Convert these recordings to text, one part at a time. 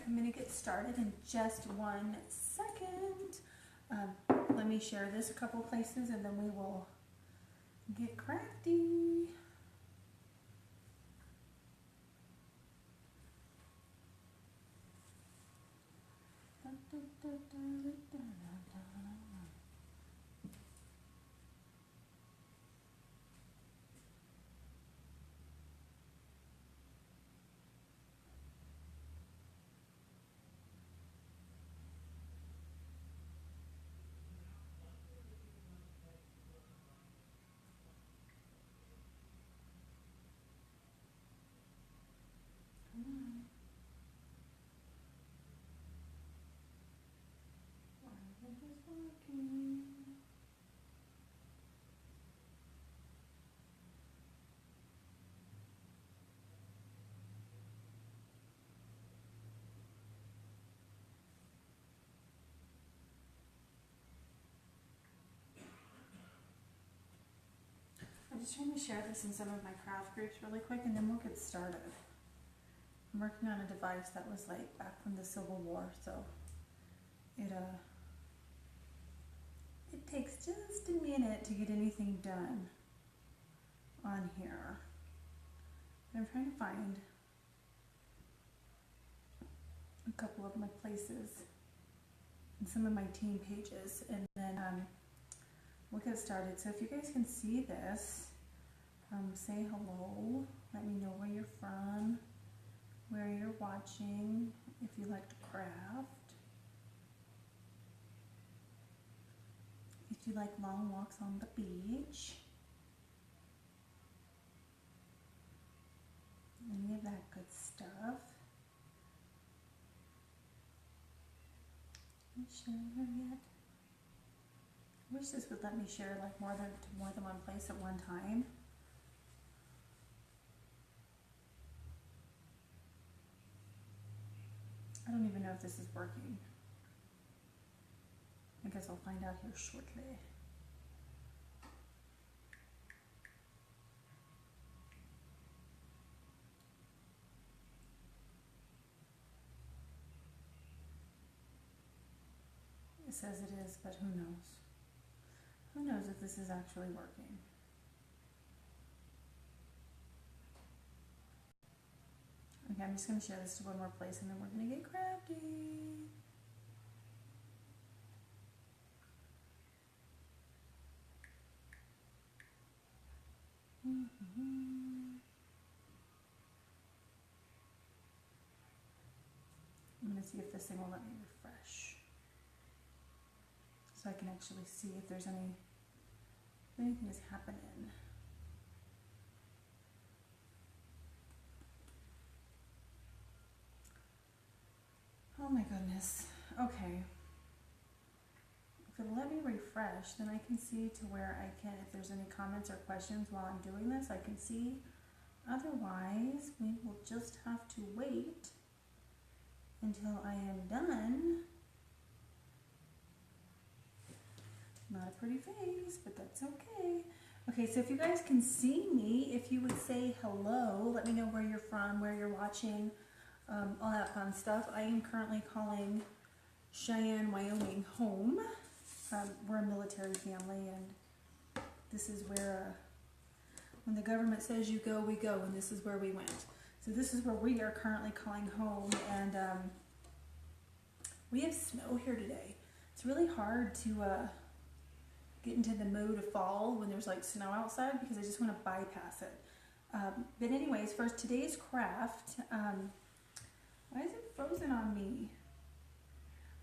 I'm going to get started in just 1 second. Let me share this a couple places and then we will get crafty. I'm just trying to share this in some of my craft groups really quick and then we'll get started. I'm working on a device that was like back from the Civil War, so it takes just a minute to get anything done on here. But I'm trying to find a couple of my places and some of my team pages, and then we'll get started. So if you guys can see this, say hello, let me know where you're from, where you're watching, if you like to craft, if you like long walks on the beach, any of that good stuff. Are you sharing her yet? I wish this would let me share like more than one place at one time. I don't even know if this is working. I guess I'll find out here shortly. It says it is, but who knows? Who knows if this is actually working? Okay, I'm just going to share this to one more place and then we're going to get crafty. I'm going to see if this thing will let me refresh, so I can actually see if there's anything is happening. Oh my goodness. Okay. If it'll let me refresh, then I can see to where I can, if there's any comments or questions while I'm doing this, I can see. Otherwise, we will just have to wait until I am done. Not a pretty face, but that's okay. Okay, so if you guys can see me, if you would say hello, let me know where you're from, where you're watching, all that fun stuff. I am currently calling Cheyenne, Wyoming home. We're a military family, and this is where, when the government says you go, we go, and this is where we went. So this is where we are currently calling home, and we have snow here today. It's really hard to get into the mode of fall when there's like snow outside because I just want to bypass it. But anyways, for today's craft, why is it frozen on me?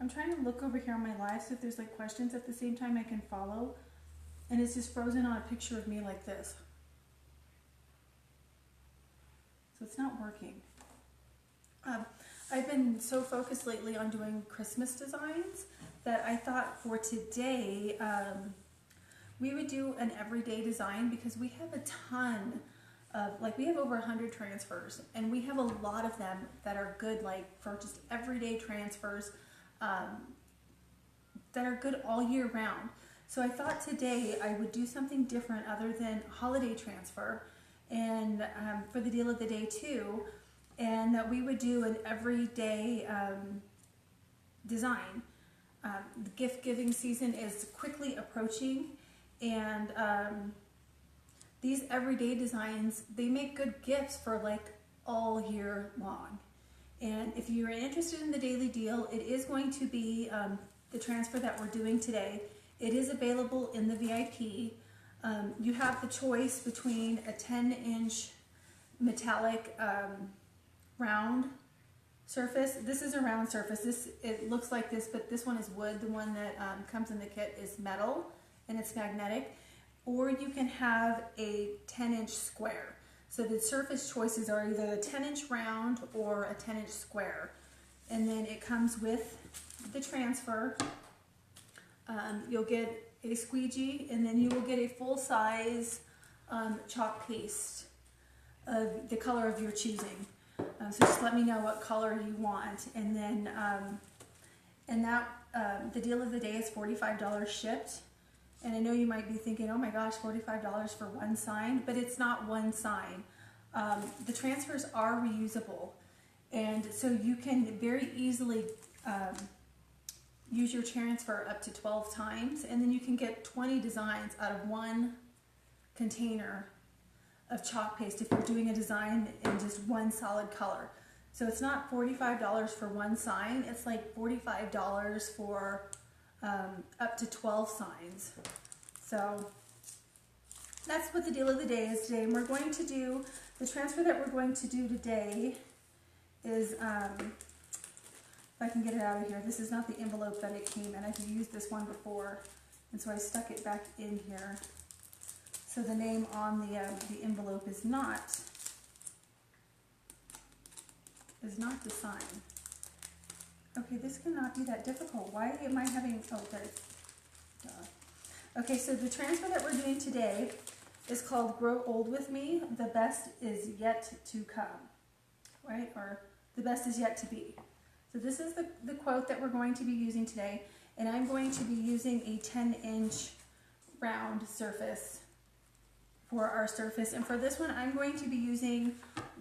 I'm trying to look over here on my live so if there's like questions at the same time I can follow, and it's just frozen on a picture of me like this. So it's not working. I've been so focused lately on doing Christmas designs that I thought for today we would do an everyday design because we have a ton of, like, we have over 100 transfers and we have a lot of them that are good, like for just everyday transfers that are good all year round. So I thought today I would do something different other than holiday transfer, and for the deal of the day too, and that we would do an everyday design. The gift giving season is quickly approaching, and these everyday designs, they make good gifts for like all year long. And if you're interested in the daily deal, it is going to be the transfer that we're doing today. It is available in the VIP. You have the choice between a 10-inch metallic round surface. This is a round surface. It looks like this, but this one is wood. The one that comes in the kit is metal, and it's magnetic. Or you can have a 10-inch square. So the surface choices are either a 10-inch round or a 10-inch square. And then it comes with the transfer. You'll get a squeegee, and then you will get a full-size chalk paste of the color of your choosing. So just let me know what color you want. And then the deal of the day is $45 shipped. And I know you might be thinking, oh my gosh, $45 for one sign, but it's not one sign. The transfers are reusable, and so you can very easily use your transfer up to 12 times, and then you can get 20 designs out of one container of chalk paste if you're doing a design in just one solid color. So it's not $45 for one sign, it's like $45 for up to 12 signs. So that's what the deal of the day is today. And we're going to do, the transfer that we're going to do today is, if I can get it out of here, this is not the envelope that it came in. I've used this one before, and so I stuck it back in here. So the name on the envelope is not the sign. Okay, this cannot be that difficult. Why am I having, oh, there it is. Duh. Okay, so the transfer that we're doing today is called Grow Old With Me. The best is yet to come, right? Or the best is yet to be. So this is the quote that we're going to be using today, and I'm going to be using a 10-inch round surface for our surface. And for this one, I'm going to be using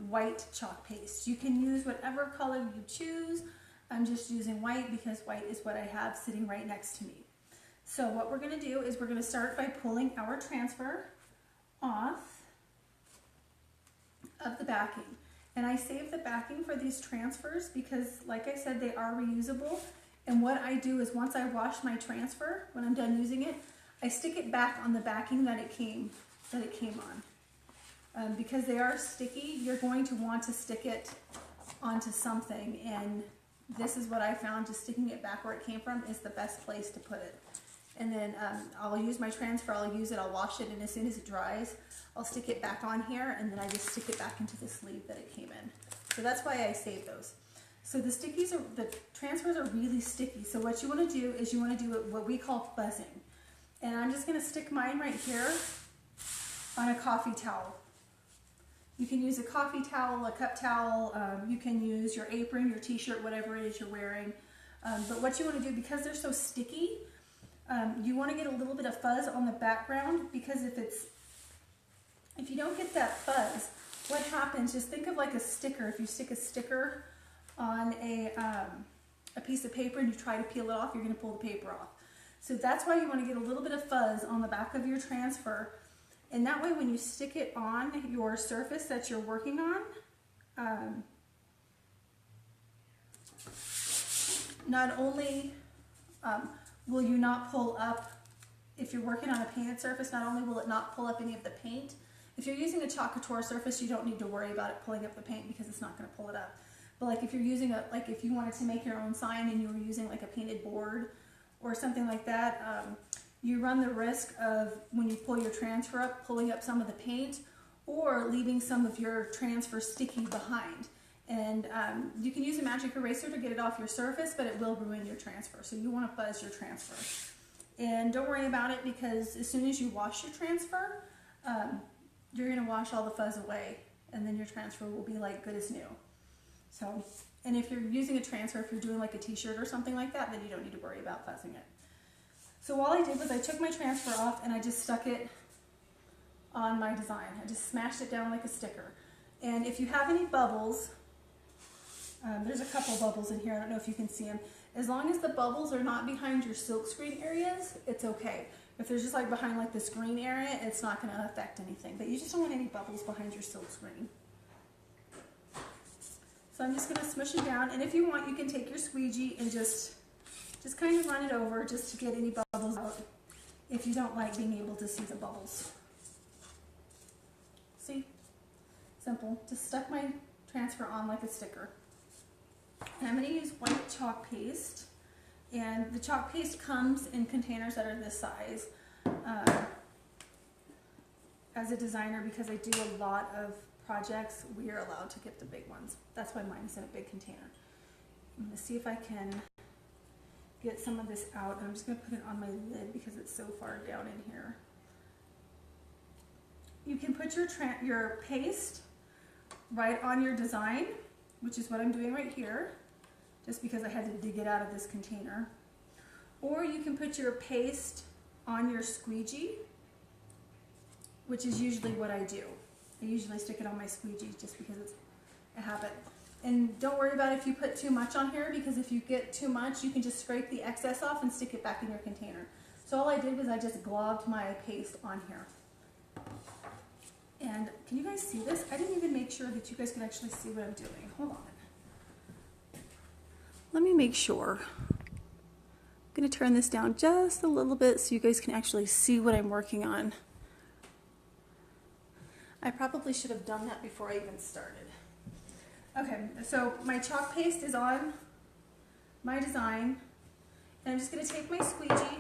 white chalk paste. You can use whatever color you choose. I'm just using white because white is what I have sitting right next to me. So what we're going to do is we're going to start by pulling our transfer off of the backing. And I save the backing for these transfers because, like I said, they are reusable. And what I do is once I wash my transfer, when I'm done using it, I stick it back on the backing that it came on. Because they are sticky, you're going to want to stick it onto something, and this is what I found, just sticking it back where it came from is the best place to put it. And then I'll use my transfer, I'll wash it, and as soon as it dries, I'll stick it back on here, and then I just stick it back into the sleeve that it came in. So that's why I save those. So the transfers are really sticky. So what you want to do is you want to do what we call fuzzing. And I'm just going to stick mine right here on a coffee towel. You can use a coffee towel, a cup towel, you can use your apron, your t-shirt, whatever it is you're wearing. But what you want to do, because they're so sticky, you want to get a little bit of fuzz on the background, because if you don't get that fuzz, what happens, just think of like a sticker. If you stick a sticker on a piece of paper and you try to peel it off, you're going to pull the paper off. So that's why you want to get a little bit of fuzz on the back of your transfer. And that way when you stick it on your surface that you're working on, not only will you not pull up, if you're working on a painted surface, not only will it not pull up any of the paint. If you're using a couture surface, you don't need to worry about it pulling up the paint because it's not going to pull it up. But like if you're using if you wanted to make your own sign and you were using like a painted board or something like that, you run the risk of, when you pull your transfer up, pulling up some of the paint or leaving some of your transfer sticky behind. And you can use a magic eraser to get it off your surface, but it will ruin your transfer. So you want to fuzz your transfer. And don't worry about it, because as soon as you wash your transfer, you're going to wash all the fuzz away, and then your transfer will be like good as new. So, and if you're using a transfer, if you're doing like a t-shirt or something like that, then you don't need to worry about fuzzing it. So all I did was I took my transfer off and I just stuck it on my design. I just smashed it down like a sticker. And if you have any bubbles There's a couple bubbles in here. I don't know if you can see them. As long as the bubbles are not behind your silk screen areas, it's okay. If there's just like behind like this green area, it's not going to affect anything. But you just don't want any bubbles behind your silk screen. So I'm just going to smush it down. And if you want, you can take your squeegee and just kind of run it over just to get any bubbles out if you don't like being able to see the bubbles. See? Simple. Just stuck my transfer on like a sticker. And I'm going to use white chalk paste. And the chalk paste comes in containers that are this size. As a designer, because I do a lot of projects, we are allowed to get the big ones. That's why mine is in a big container. I'm going to see if I can get some of this out. I'm just going to put it on my lid because it's so far down in here. You can put your paste right on your design, which is what I'm doing right here, just because I had to dig it out of this container. Or you can put your paste on your squeegee, which is usually what I do. I usually stick it on my squeegee just because it's a habit. And don't worry about if you put too much on here, because if you get too much, you can just scrape the excess off and stick it back in your container. So all I did was I just globbed my paste on here. And can you guys see this? I didn't even make sure that you guys could actually see what I'm doing. Hold on. Let me make sure. I'm going to turn this down just a little bit so you guys can actually see what I'm working on. I probably should have done that before I even started. Okay, so my chalk paste is on my design, and I'm just going to take my squeegee,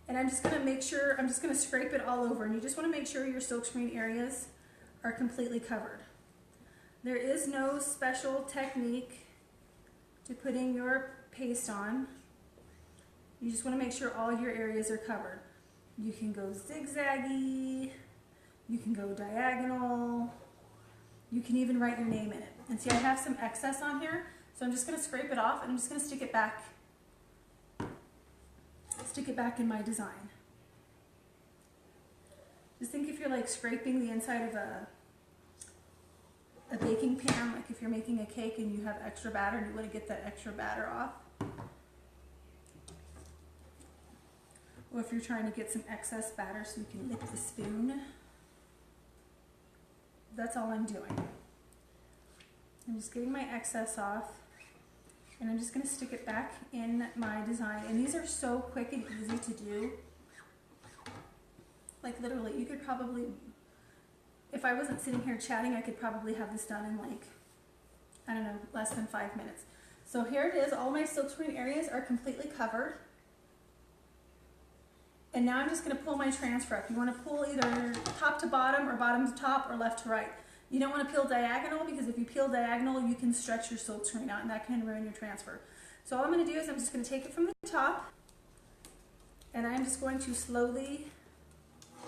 and I'm just going to make sure, I'm just going to scrape it all over, and you just want to make sure your silkscreen areas are completely covered. There is no special technique to putting your paste on. You just want to make sure all your areas are covered. You can go zigzaggy, you can go diagonal, you can even write your name in it. And see, I have some excess on here, so I'm just going to scrape it off and I'm just going to stick it back in my design. Just think if you're like scraping the inside of a baking pan, like if you're making a cake and you have extra batter and you want to get that extra batter off. Or if you're trying to get some excess batter so you can lick the spoon. That's all I'm doing. I'm just getting my excess off, and I'm just going to stick it back in my design. And these are so quick and easy to do. Like literally, you could probably, if I wasn't sitting here chatting, I could probably have this done in like, I don't know, less than 5 minutes. So here it is. All my silkscreen areas are completely covered. And now I'm just going to pull my transfer up. You want to pull either top to bottom or bottom to top or left to right. You don't want to peel diagonal, because if you peel diagonal, you can stretch your silk screen out and that can ruin your transfer. So all I'm going to do is I'm just going to take it from the top, and I'm just going to slowly,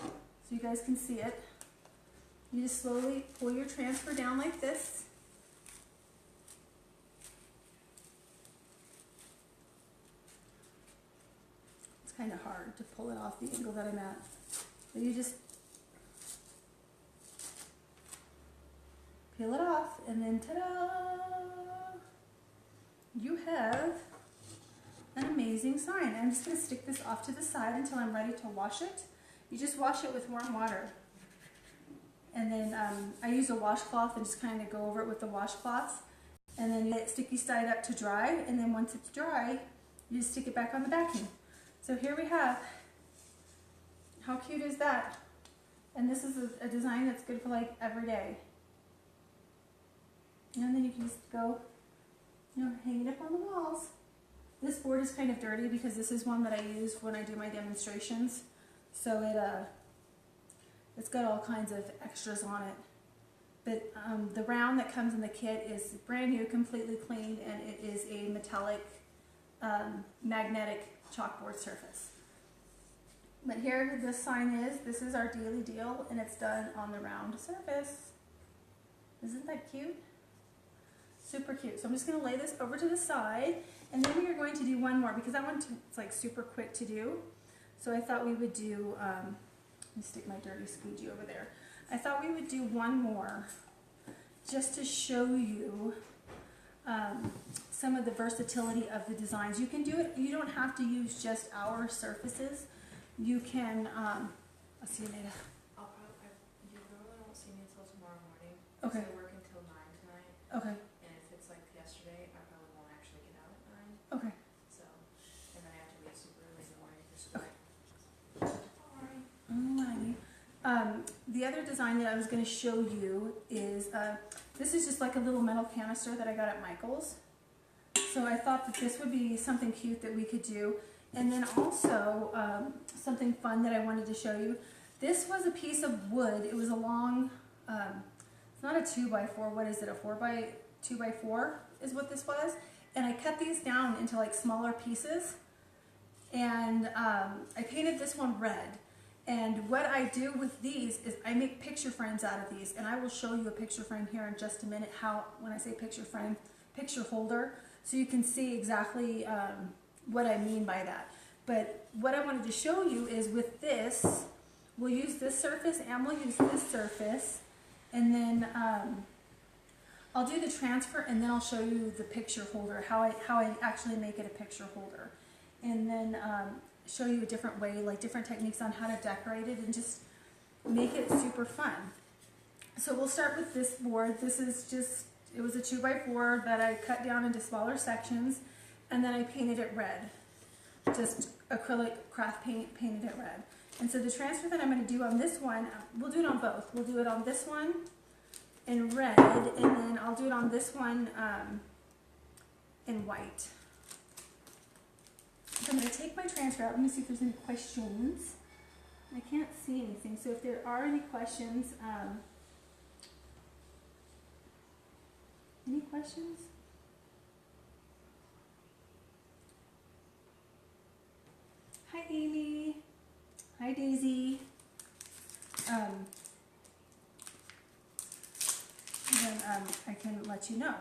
so you guys can see it, you just slowly pull your transfer down like this. Kind of hard to pull it off the angle that I'm at. So you just peel it off, and then ta-da! You have an amazing sign. I'm just going to stick this off to the side until I'm ready to wash it. You just wash it with warm water. And then I use a washcloth and just kind of go over it with the washcloth. And then you let sticky side up to dry, and then once it's dry, you just stick it back on the backing. So here we have, how cute is that? And this is a design that's good for like every day. And then you can just go, hang it up on the walls. This board is kind of dirty because this is one that I use when I do my demonstrations. So it's got all kinds of extras on it. But the round that comes in the kit is brand new, completely cleaned, and it is a metallic magnetic chalkboard surface. But here this sign is, this is our daily deal, and it's done on the round surface. Isn't that cute? Super cute. So I'm just going to lay this over to the side, and then we are going to do one more, because that one it's like super quick to do. So I thought we would do, let me stick my dirty squeegee over there. I thought we would do one more just to show you some of the versatility of the designs. You can do it, you don't have to use just our surfaces. You can, I'll see you later. You normally won't see me until tomorrow morning. Okay. I work until 9 tonight. Okay. And if it's like yesterday, I probably won't actually get out at 9. Okay. So, and then I have to leave super early in the morning for school. Alrighty. The other design that I was going to show you is, this is just like a little metal canister that I got at Michael's. So I thought that this would be something cute that we could do. And then also, something fun that I wanted to show you. This was a piece of wood. It was a long, it's not a 2x4, what is it, a 2x4 is what this was. And I cut these down into like smaller pieces. And I painted this one red. And what I do with these is I make picture frames out of these. And I will show you a picture frame here in just a minute, how, when I say picture frame, picture holder. So you can see exactly what I mean by that. But what I wanted to show you is with this, we'll use this surface and we'll use this surface. And then I'll do the transfer and then I'll show you the picture holder, how I actually make it a picture holder. And then show you a different way, like different techniques on how to decorate it and just make it super fun. So we'll start with this board. This is just, it was a 2x4 that I cut down into smaller sections and then I painted it red. Just acrylic craft paint, painted it red. And so the transfer that I'm going to do on this one, we'll do it on both. We'll do it on this one in red and then I'll do it on this one in white. So I'm going to take my transfer out. Let me see if there's any questions. I can't see anything, so if there are any questions, any questions? Hi Amy. Hi Daisy. Then I can let you know.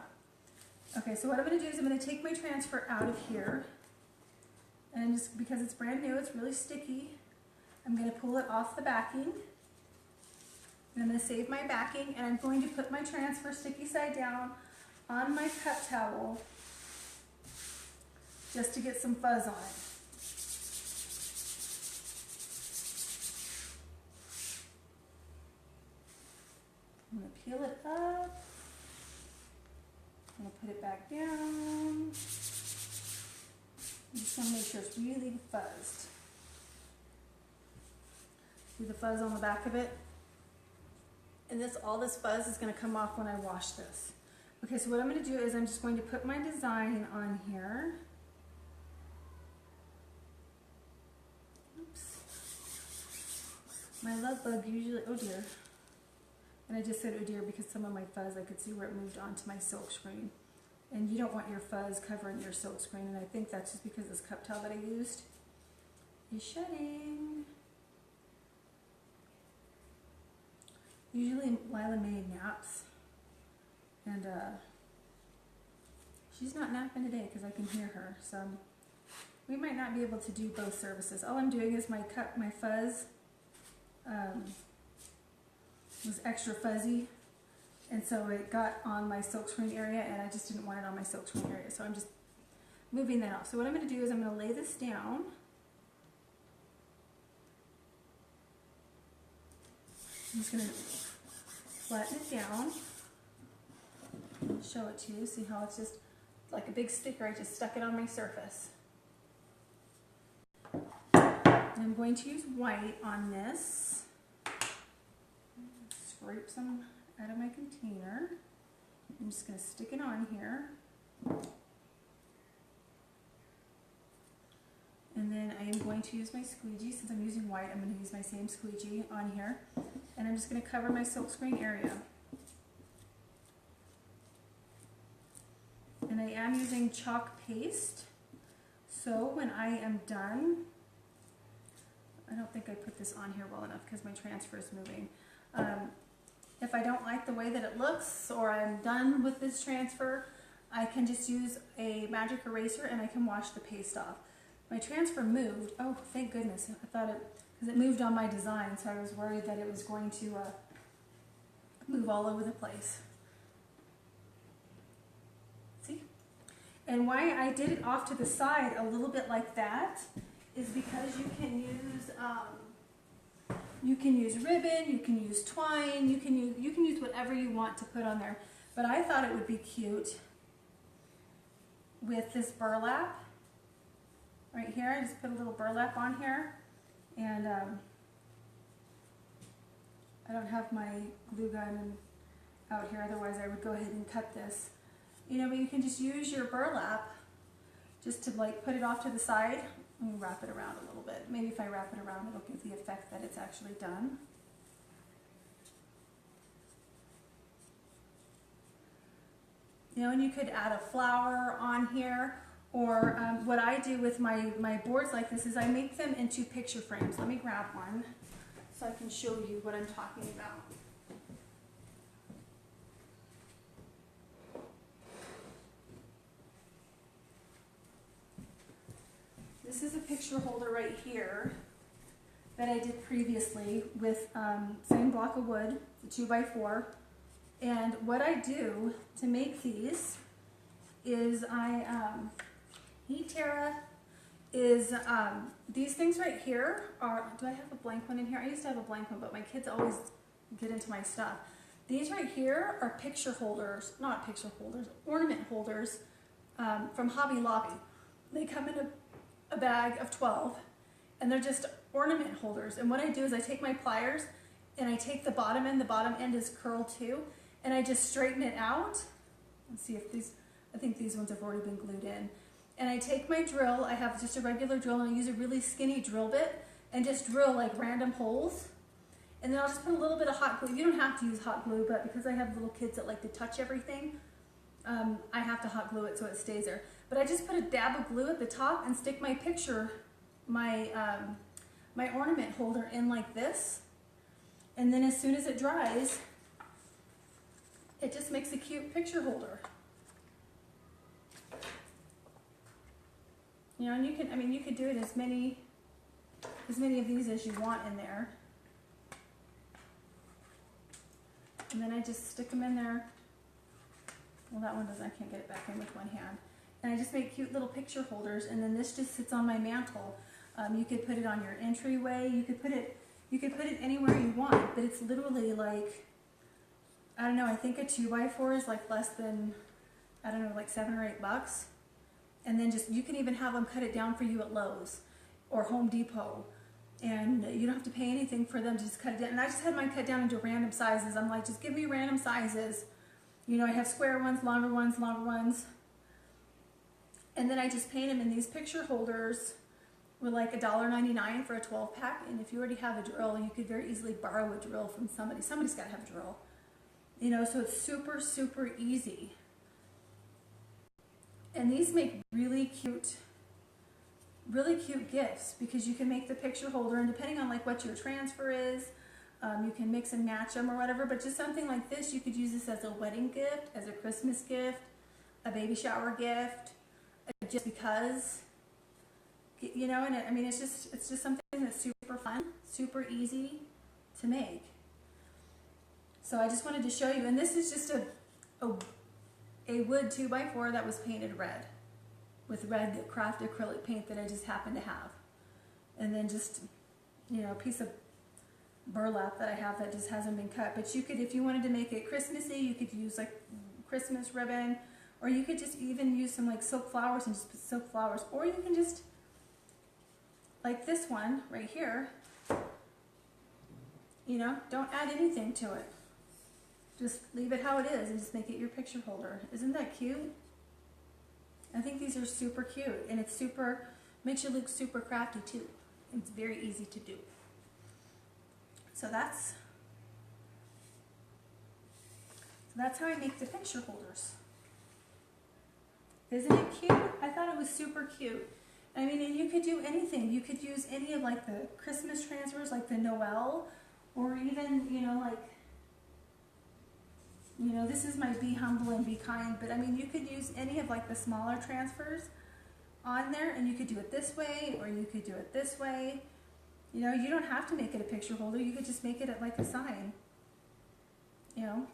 Okay, so what I'm going to do is I'm going to take my transfer out of here. And just because it's brand new, it's really sticky, I'm going to pull it off the backing. And I'm going to save my backing and I'm going to put my transfer sticky side down on my cut towel just to get some fuzz on it. I'm going to peel it up. I'm going to put it back down. I just want to make sure it's really fuzzed. See the fuzz on the back of it? And all this fuzz is going to come off when I wash this. Okay, so what I'm going to do is I'm just going to put my design on here. Oops. My love bug usually, oh dear. And I just said oh dear because some of my fuzz, I could see where it moved onto my silk screen. And you don't want your fuzz covering your silk screen, and I think that's just because this cup towel that I used is shedding. Usually Lila Mae naps, and she's not napping today because I can hear her, so we might not be able to do both services. All I'm doing is my fuzz was extra fuzzy. And so it got on my silk screen area and I just didn't want it on my silk screen area. So I'm just moving that off. So what I'm going to do is I'm going to lay this down. I'm just going to flatten it down. Show it to you. See how it's just like a big sticker. I just stuck it on my surface. And I'm going to use white on this. Scrape some out of my container. I'm just going to stick it on here. And then I am going to use my squeegee. Since I'm using white, I'm going to use my same squeegee on here. And I'm just going to cover my silkscreen area. And I am using chalk paste. So when I am done, I don't think I put this on here well enough because my transfer is moving. If I don't like the way that it looks or I'm done with this transfer, I can just use a magic eraser and I can wash the paste off. My transfer moved. Oh, thank goodness. I thought it, because it moved on my design, so I was worried that it was going to move all over the place. See? And why I did it off to the side a little bit like that is because you can use ribbon, you can use twine, you can use whatever you want to put on there. But I thought it would be cute with this burlap right here. I just put a little burlap on here, and I don't have my glue gun out here, otherwise I would go ahead and cut this. You know, but you can just use your burlap just to like put it off to the side and wrap it around a little bit. Maybe if I wrap it around, it'll give the effect that it's actually done. You know, and you could add a flower on here, or what I do with my boards like this is I make them into picture frames. Let me grab one so I can show you what I'm talking about. This is a picture holder right here that I did previously with same block of wood, the 2x4. And what I do to make these is these things right here are, do I have a blank one in here? I used to have a blank one, but my kids always get into my stuff. These right here are picture holders, not picture holders, ornament holders from Hobby Lobby. They come in a bag of 12, and they're just ornament holders. And what I do is I take my pliers and I take the bottom end is curled too, and I just straighten it out. Let's see if these, I think these ones have already been glued in. And I take my drill, I have just a regular drill, and I use a really skinny drill bit and just drill like random holes. And then I'll just put a little bit of hot glue. You don't have to use hot glue, but because I have little kids that like to touch everything, I have to hot glue it so it stays there. But I just put a dab of glue at the top and stick my my ornament holder in like this. And then as soon as it dries, it just makes a cute picture holder. You know, and you can, I mean, you could do it as many of these as you want in there. And then I just stick them in there. Well, that one doesn't, I can't get it back in with one hand. And I just make cute little picture holders, and then this just sits on my mantle. You could put it on your entryway. You could put it anywhere you want, but it's literally like, I don't know, I think a 2x4 is like less than, I don't know, like $7 or $8. And then just, you can even have them cut it down for you at Lowe's or Home Depot. And you don't have to pay anything for them to just cut it down. And I just had mine cut down into random sizes. I'm like, just give me random sizes. You know, I have square ones, longer ones, longer ones. And then I just paint them in these picture holders with like $1.99 for a 12-pack. And if you already have a drill, you could very easily borrow a drill from somebody. Somebody's got to have a drill. You know, so it's super, super easy. And these make really cute gifts because you can make the picture holder, and depending on like what your transfer is, you can mix and match them or whatever. But just something like this, you could use this as a wedding gift, as a Christmas gift, a baby shower gift, just because, you know. And I mean, it's just something that's super fun, super easy to make. So I just wanted to show you, and this is just a wood 2x4 that was painted red with red craft acrylic paint that I just happened to have. And then just, you know, a piece of burlap that I have that just hasn't been cut. But you could, if you wanted to make it Christmassy, you could use like Christmas ribbon, or you could just even use some like silk flowers and just put silk flowers. Or you can just, like this one right here, you know, don't add anything to it. Just leave it how it is and just make it your picture holder. Isn't that cute? I think these are super cute, and it's super, makes you look super crafty too. It's very easy to do. So that's how I make the picture holders. Isn't it cute? I thought it was super cute. I mean, and you could do anything. You could use any of like the Christmas transfers, like the Noel, or even, you know, like, you know, this is my Be Humble and Be Kind, but I mean, you could use any of like the smaller transfers on there, and you could do it this way, or you could do it this way. You know, you don't have to make it a picture holder. You could just make it like a sign, you know.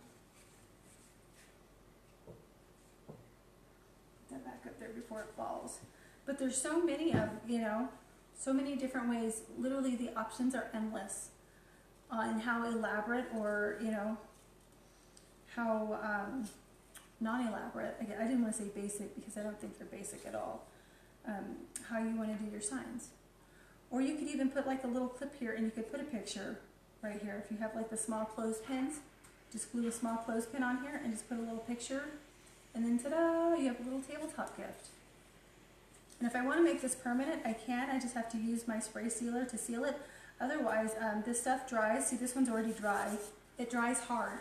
Put that back up there before it falls. But there's so many of, you know, so many different ways. Literally the options are endless on how elaborate or, you know, how non-elaborate. I didn't want to say basic because I don't think they're basic at all. How you want to do your signs. Or you could even put like a little clip here and you could put a picture right here. If you have like the small clothespins, just glue a small clothespin on here and just put a little picture. And then ta-da, you have a little tabletop gift. And if I want to make this permanent, I can. I just have to use my spray sealer to seal it. Otherwise, this stuff dries. See, this one's already dry. It dries hard.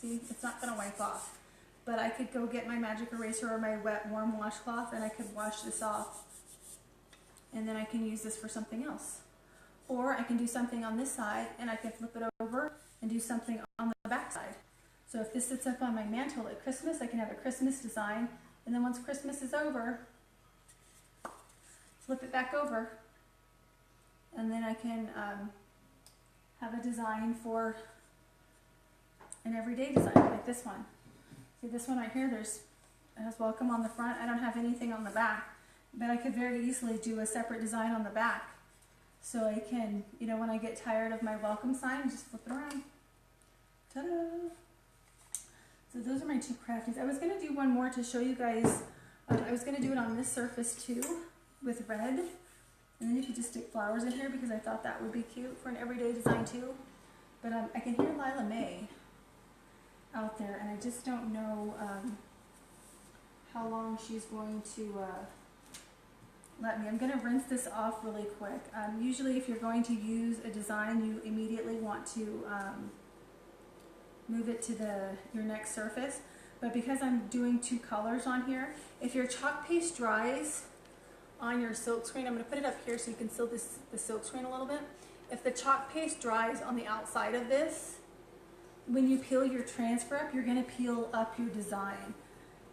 See, it's not going to wipe off. But I could go get my magic eraser or my wet, warm washcloth and I could wash this off. And then I can use this for something else. Or I can do something on this side and I can flip it over and do something on the back side. So if this sits up on my mantle at Christmas, I can have a Christmas design. And then once Christmas is over, flip it back over. And then I can have a design for an everyday design like this one. See this one right here, it has welcome on the front. I don't have anything on the back. But I could very easily do a separate design on the back. So I can, you know, when I get tired of my welcome sign, just flip it around. Ta-da! So those are my two crafties. I was going to do one more to show you guys. I was going to do it on this surface too, with red. And then you could just stick flowers in here because I thought that would be cute for an everyday design too. But I can hear Lila May out there, and I just don't know how long she's going to let me. I'm going to rinse this off really quick. Usually if you're going to use a design, you immediately want to move it to your next surface. But because I'm doing two colors on here, if your chalk paste dries on your silk screen, I'm going to put it up here so you can see the silk screen a little bit. If the chalk paste dries on the outside of this, when you peel your transfer up, you're going to peel up your design.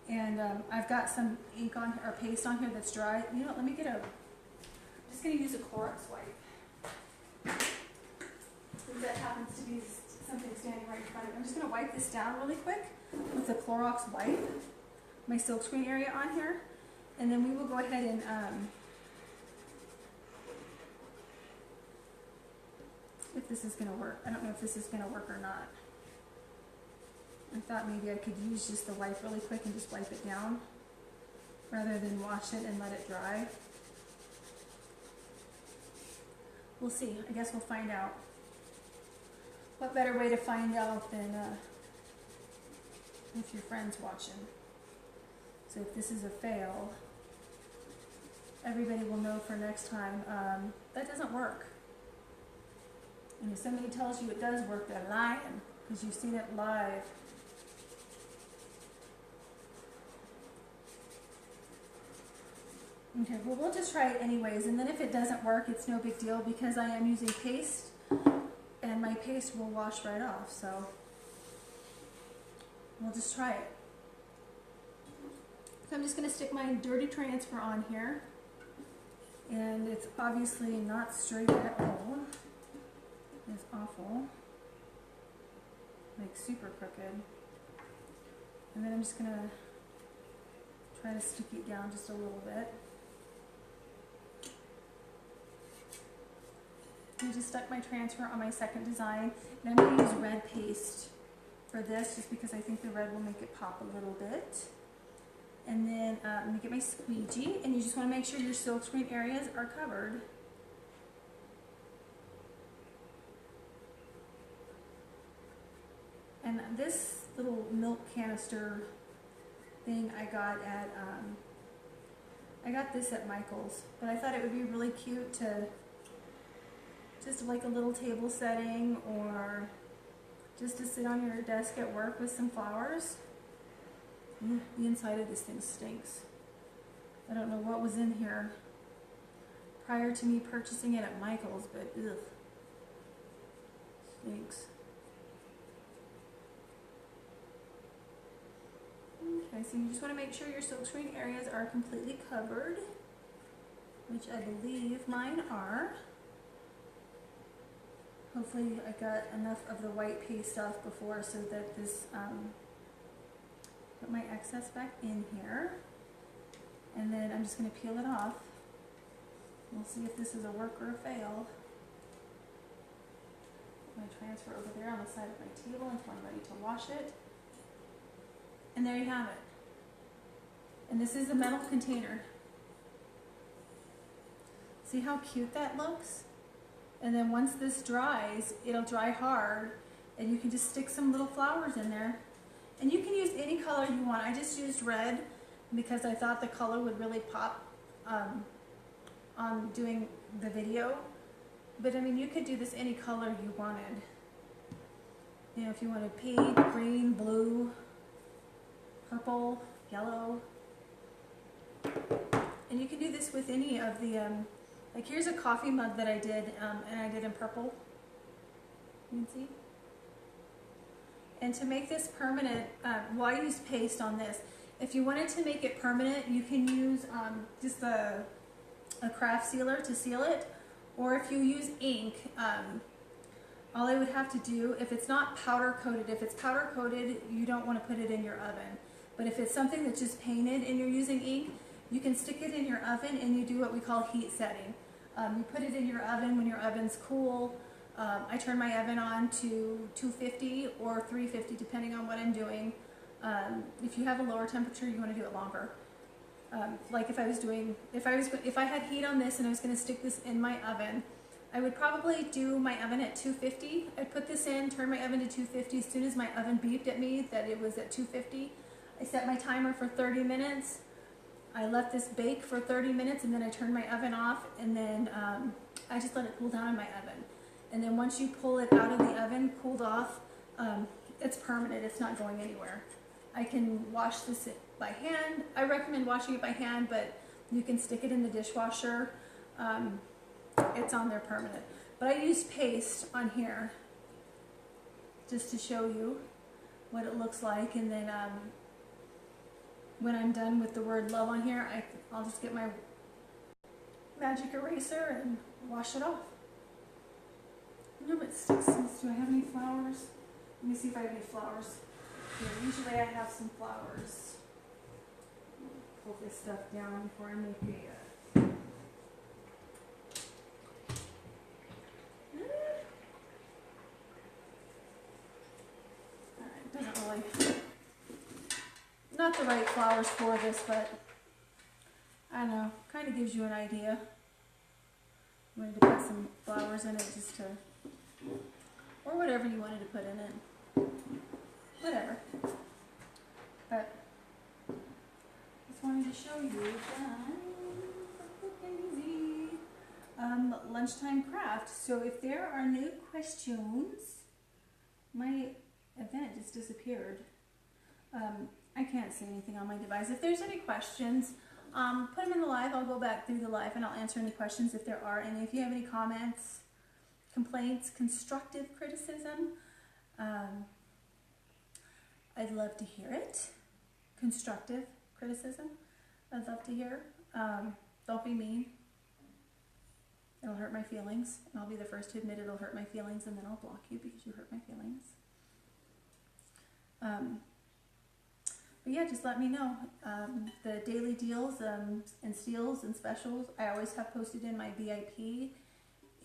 And I've got some ink on or paste on here that's dry. You know, let me I'm just going to use a Clorox wipe. Since that happens to be something standing right in front of me. I'm just going to wipe this down really quick with the Clorox wipe, my silkscreen area on here. And then we will go ahead and if this is going to work. I don't know if this is going to work or not. I thought maybe I could use just the wipe really quick and just wipe it down rather than wash it and let it dry. We'll see. I guess we'll find out. What better way to find out than if your friend's watching? So if this is a fail, everybody will know for next time that doesn't work. And if somebody tells you it does work, they're lying because you've seen it live. Okay, well we'll just try it anyways, and then if it doesn't work, it's no big deal because I am using paste, and my paste will wash right off, so we'll just try it. So I'm just going to stick my dirty transfer on here, and it's obviously not straight at all. It's awful, like super crooked. And then I'm just going to try to stick it down just a little bit. I just stuck my transfer on my second design, and I'm going to use red paste for this just because I think the red will make it pop a little bit. And then I'm going to get my squeegee, and you just want to make sure your silkscreen areas are covered. And this little milk canister thing I got this at Michael's, but I thought it would be really cute to just like a little table setting or just to sit on your desk at work with some flowers. The inside of this thing stinks. I don't know what was in here prior to me purchasing it at Michael's, but ugh, stinks. Okay, so you just want to make sure your silkscreen areas are completely covered, which I believe mine are. Hopefully I got enough of the white paste off before so that this, put my excess back in here. And then I'm just going to peel it off. We'll see if this is a work or a fail. I'm going to transfer over there on the side of my table until I'm ready to wash it. And there you have it. And this is a metal container. See how cute that looks? And then once this dries, it'll dry hard, and you can just stick some little flowers in there. And you can use any color you want. I just used red because I thought the color would really pop on doing the video. But I mean, you could do this any color you wanted. You know, if you wanted pink, green, blue, purple, yellow. And you can do this with any of the, like here's a coffee mug that I did, and I did in purple. You can see? And to make this permanent, well, I used paste on this. If you wanted to make it permanent, you can use just a craft sealer to seal it. Or if you use ink, all I would have to do, if it's not powder coated, if it's powder coated, you don't want to put it in your oven. But if it's something that's just painted and you're using ink, you can stick it in your oven and you do what we call heat setting. You put it in your oven when your oven's cool. I turn my oven on to 250 or 350 depending on what I'm doing. If you have a lower temperature, you want to do it longer. Like if I had heat on this and I was going to stick this in my oven, I would probably do my oven at 250. I'd put this in, turn my oven to 250. As soon as my oven beeped at me that it was at 250, I set my timer for 30 minutes. I let this bake for 30 minutes and then I turned my oven off, and then I just let it cool down in my oven. And then once you pull it out of the oven, cooled off, it's permanent. It's not going anywhere. I can wash this by hand. I recommend washing it by hand, but you can stick it in the dishwasher. It's on there permanent. But I used paste on here just to show you what it looks like. And then when I'm done with the word love on here, I'll just get my magic eraser and wash it off. No, but sticks. Do I have any flowers? Let me see if I have any flowers. Yeah, usually I have some flowers. Pull this stuff down before I make a... Alright, doesn't really... Not the right flowers for this, but I don't know, kind of gives you an idea. I wanted to put some flowers in it just to... Or whatever you wanted to put in it. Whatever. But just wanted to show you that lunchtime craft. So if there are no questions, my event just disappeared. I can't see anything on my device. If there's any questions, put them in the live. I'll go back through the live and I'll answer any questions if there are any. If you have any comments, complaints, constructive criticism, I'd love to hear it. Constructive criticism, I'd love to hear. Don't be mean. It'll hurt my feelings. And I'll be the first to admit it'll hurt my feelings, and then I'll block you because you hurt my feelings. But yeah, just let me know. The daily deals and steals and specials, I always have posted in my VIP.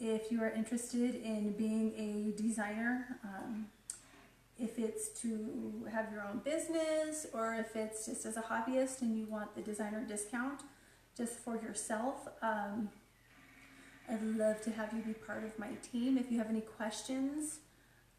If you are interested in being a designer, if it's to have your own business, or if it's just as a hobbyist and you want the designer discount just for yourself, I'd love to have you be part of my team. If you have any questions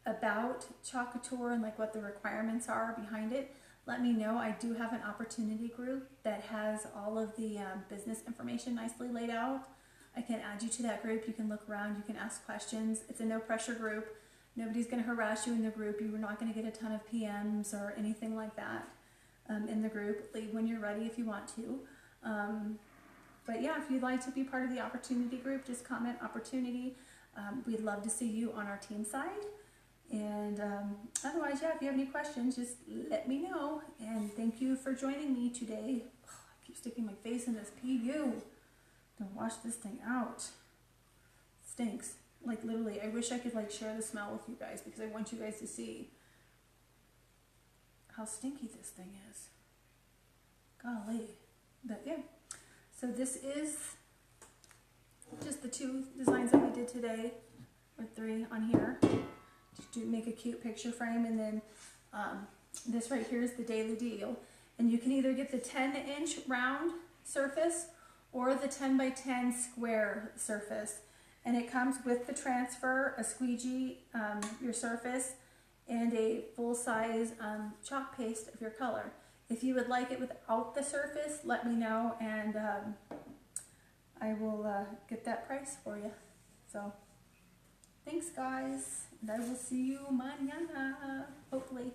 about couture and like what the requirements are behind it, let me know. I do have an opportunity group that has all of the business information nicely laid out. I can add you to that group. You can look around, you can ask questions. It's a no pressure group. Nobody's going to harass you in the group. You are not going to get a ton of PMs or anything like that in the group. Leave when you're ready if you want to. But yeah, if you'd like to be part of the opportunity group, just comment opportunity. We'd love to see you on our team side. And otherwise, yeah, if you have any questions, just let me know. And thank you for joining me today. Oh, I keep sticking my face in this PU. Don't wash this thing out. It stinks. Like literally, I wish I could like share the smell with you guys because I want you guys to see how stinky this thing is. Golly. But yeah, So this is just the 2 designs that we did today, or 3 on here, just to make a cute picture frame. And then this right here is the daily deal. And you can either get the 10-inch round surface or the 10 by 10 square surface. And it comes with the transfer, a squeegee, your surface, and a full-size chalk paste of your color. If you would like it without the surface, let me know, and I will get that price for you. So, thanks guys, and I will see you mañana, hopefully.